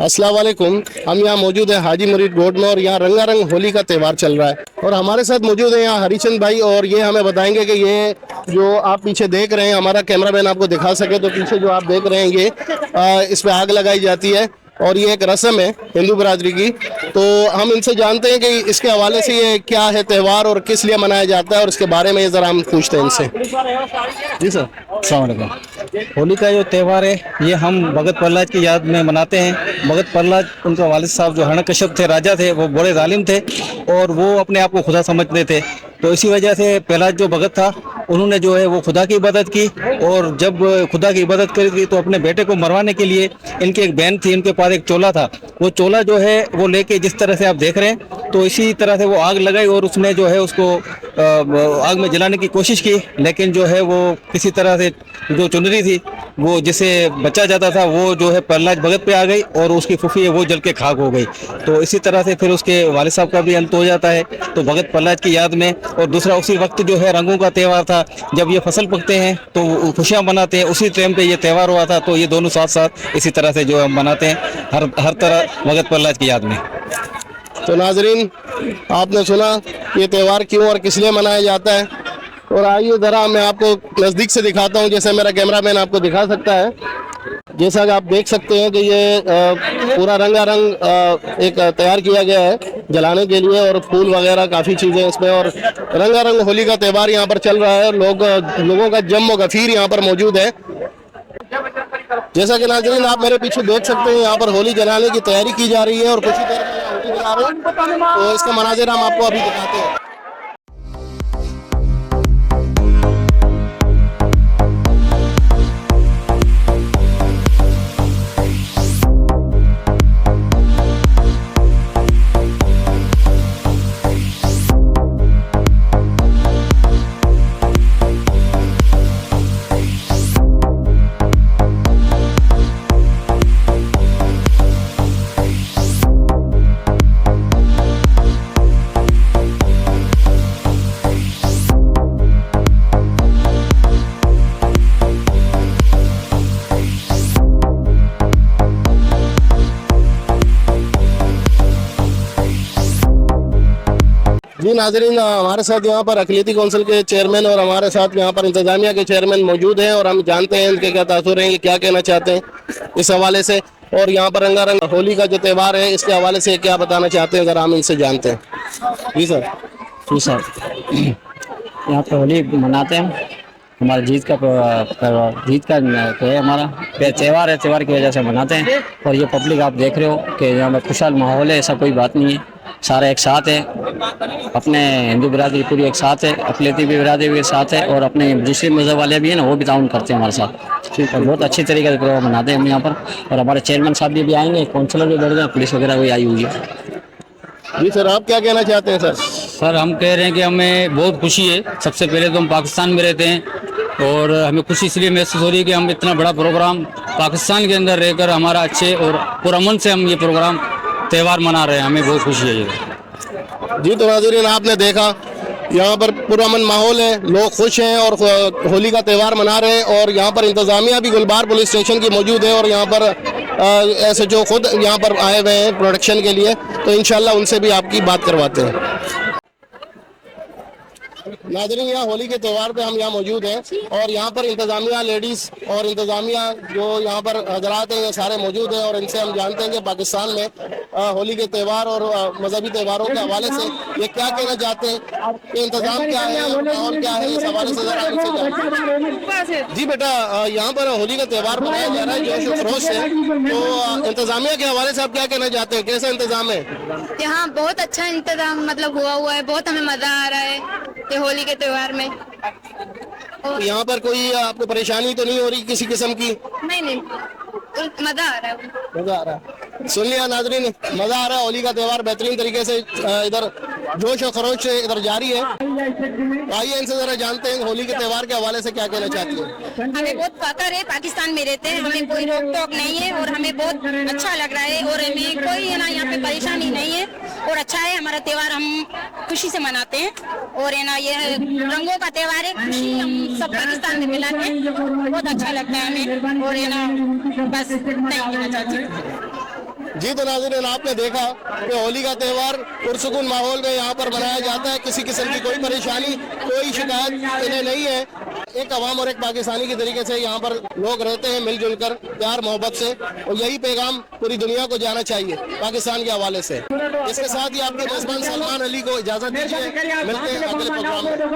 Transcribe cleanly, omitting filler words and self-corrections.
अस्सलाम वालेकुम। हम यहाँ मौजूद है हाजी मुरीद रोड में और यहाँ रंगारंग होली का त्यौहार चल रहा है और हमारे साथ मौजूद है यहाँ हरीचंद भाई और ये हमें बताएंगे कि ये जो आप पीछे देख रहे हैं, हमारा कैमरामैन आपको दिखा सके तो पीछे जो आप देख रहे हैं ये इस पे आग लगाई जाती है और ये एक रस्म है हिंदू बरादरी की। तो हम इनसे जानते हैं कि इसके हवाले से ये क्या है त्यौहार और किस लिए मनाया जाता है और इसके बारे में ज़रा हम पूछते हैं इनसे। जी सर, अस्सलाम वालेकुम। होली का जो त्यौहार है ये हम भगत प्रहलाद की याद में मनाते हैं। भगत प्रहलाद, उनके वालिद साहब जो हिरण्यकश्यप थे, राजा थे, वो बड़े जालिम थे और वो अपने आप को खुदा समझते थे। तो इसी वजह से प्रहलाद जो भगत था उन्होंने जो है वो खुदा की इबादत की और जब खुदा की इबादत करी थी तो अपने बेटे को मरवाने के लिए इनकी एक बहन थी, इनके पास एक चोला था, वो चोला जो है वो लेके जिस तरह से आप देख रहे हैं तो इसी तरह से वो आग लगाई और उसने जो है उसको आग में जलाने की कोशिश की, लेकिन जो है वो किसी तरह से जो चुनरी थी वो जिसे बचा जाता था वो जो है प्रहलाद भगत पे आ गई और उसकी फूफी है वो जल के खाक हो गई। तो इसी तरह से फिर उसके वालिद साहब का भी अंत हो जाता है तो भगत प्रहलाद की याद में। और दूसरा उसी वक्त जो है रंगों का त्यौहार था, जब ये फसल पकते हैं तो खुशियाँ मनाते हैं, उसी टाइम पे ये त्यौहार हुआ था तो ये दोनों साथ साथ इसी तरह से जो हम मनाते हैं हर तरह भगत प्रहलाद की याद में। तो नाजरीन, आपने सुना ये त्यौहार क्यों और किस लिए मनाया जाता है और आइए ज़रा मैं आपको नज़दीक से दिखाता हूँ, जैसे मेरा कैमरामैन आपको दिखा सकता है। जैसा कि आप देख सकते हैं कि ये पूरा रंगारंग एक तैयार किया गया है जलाने के लिए और फूल वगैरह काफ़ी चीज़ें इसमें और रंगारंग होली का त्यौहार यहाँ पर चल रहा है। लोगों का जम व गफीर यहाँ पर मौजूद है। जैसा कि नाज़रीन आप मेरे पीछे देख सकते हैं यहाँ पर होली जलाने की तैयारी की जा रही है और कुछ ही देर में होली जला रहे हैं तो इसका मनाज़िर हम आपको अभी दिखाते हैं। जी नाजरीन, हमारे साथ यहाँ पर अक़लियती कौंसिल के चेयरमैन और हमारे साथ यहाँ पर इंतज़ामिया के चेयरमैन मौजूद हैं और हम जानते हैं इनके क्या तासुर हैं, ये क्या कहना चाहते हैं इस हवाले से और यहाँ पर रंगारंग होली का जो त्यौहार है इसके हवाले से क्या बताना चाहते हैं, अगर हम इनसे जानते हैं। जी सर। जी सर, यहाँ पे होली मनाते हैं, हमारा जीत का तो है, हमारा त्यौहार है, त्यौहार की वजह से मनाते हैं। और ये पब्लिक आप देख रहे हो कि यहाँ पे खुशहाल माहौल है, ऐसा कोई बात नहीं है, सारे एक साथ है, अपने हिंदू बिरादरी पूरी एक साथ है, अक़लियती भी बिरादरी भी साथ है और अपने दूसरे मज़हब वाले भी हैं ना वो भी ताउन करते हैं हमारे साथ और बहुत अच्छी तरीके से प्रोग्राम मनाते हैं हम यहाँ पर। और हमारे चेयरमैन साहब भी आएंगे, काउंसलर भी बढ़ गए, पुलिस वगैरह भी आई हुई है। जी सर, आप क्या कहना चाहते हैं सर? सर हम कह रहे हैं कि हमें बहुत खुशी है। सबसे पहले तो हम पाकिस्तान में रहते हैं और हमें खुशी इसलिए महसूस हो रही है कि हम इतना बड़ा प्रोग्राम पाकिस्तान के अंदर रहकर हमारा अच्छे और पुरअमन से हम ये प्रोग्राम त्यौहार मना रहे हैं, हमें बहुत खुशी है ये। जी तो नाज़रीन आपने देखा यहाँ पर पुरअमन माहौल है, लोग खुश हैं और होली का त्यौहार मना रहे हैं और यहाँ पर इंतज़ामिया भी गुलबार पुलिस स्टेशन की मौजूद है और यहाँ पर ऐसे जो खुद यहाँ पर आए हुए हैं प्रोडक्शन के लिए, तो इंशाल्लाह उनसे भी आपकी बात करवाते हैं। नाज़रीन, यहाँ होली के त्यौहार पे हम यहाँ मौजूद हैं और यहाँ पर इंतज़ामिया लेडीज़ और इंतज़ामिया जो यहाँ पर हजरात हैं ये सारे मौजूद हैं और इनसे हम जानते हैं कि पाकिस्तान में होली के त्यौहार और मजहबी त्यौहारों के हवाले से ये क्या कहना चाहते हैं कि इंतज़ाम क्या है और क्या है, इस हवाले से ज़रा इनसे जानते हैं। जी बेटा, यहाँ पर होली का त्यौहार मनाया जा रहा है जोश और खरोश से, तो इंतज़ामिया के हवाले से आप क्या कहना चाहते हैं, कैसा इंतज़ाम है? यहाँ बहुत अच्छा इंतजाम मतलब हुआ है, बहुत हमें मजा आ रहा है ये होली के त्योहार में। तो यहाँ पर कोई आपको परेशानी तो नहीं हो रही किसी किस्म की? नहीं, तो मजा आ रहा है। मजा आ रहा है, सुन लिया नाजरीन, मजा आ रहा है। होली का त्यौहार बेहतरीन तरीके से इधर जोश और खरोश से इधर जारी है। आइए इनसे जरा जानते हैं होली के त्यौहार के हवाले से क्या कहना चाहती है। हमें बहुत फख्र है, पाकिस्तान में रहते हैं, हमें कोई रोक टोक नहीं है और हमें बहुत अच्छा लग रहा है और हमें कोई है ना यहाँ पे परेशानी नहीं है और अच्छा है हमारा त्यौहार, हम खुशी से मनाते हैं और है ना ये रंगों का त्यौहार है, खुशी हम सब पाकिस्तान में मिलाते हैं, बहुत अच्छा लगता है हमें और है ना बस नहीं कहना चाहती। जी तो नाज़रीन, आपने देखा कि होली का त्यौहार पुरसुकून माहौल में यहाँ पर मनाया जाता है। किसी किस्म की कोई परेशानी, कोई शिकायत इन्हें नहीं है। एक अवाम और एक पाकिस्तानी की तरीके से यहाँ पर लोग रहते हैं मिलजुल कर, प्यार मोहब्बत से, और यही पैगाम पूरी दुनिया को जाना चाहिए पाकिस्तान के हवाले से। इसके साथ ही आपके मेजबान सलमान अली को इजाज़त दीजिए, मिलते हैं अगले प्रोग्राम में।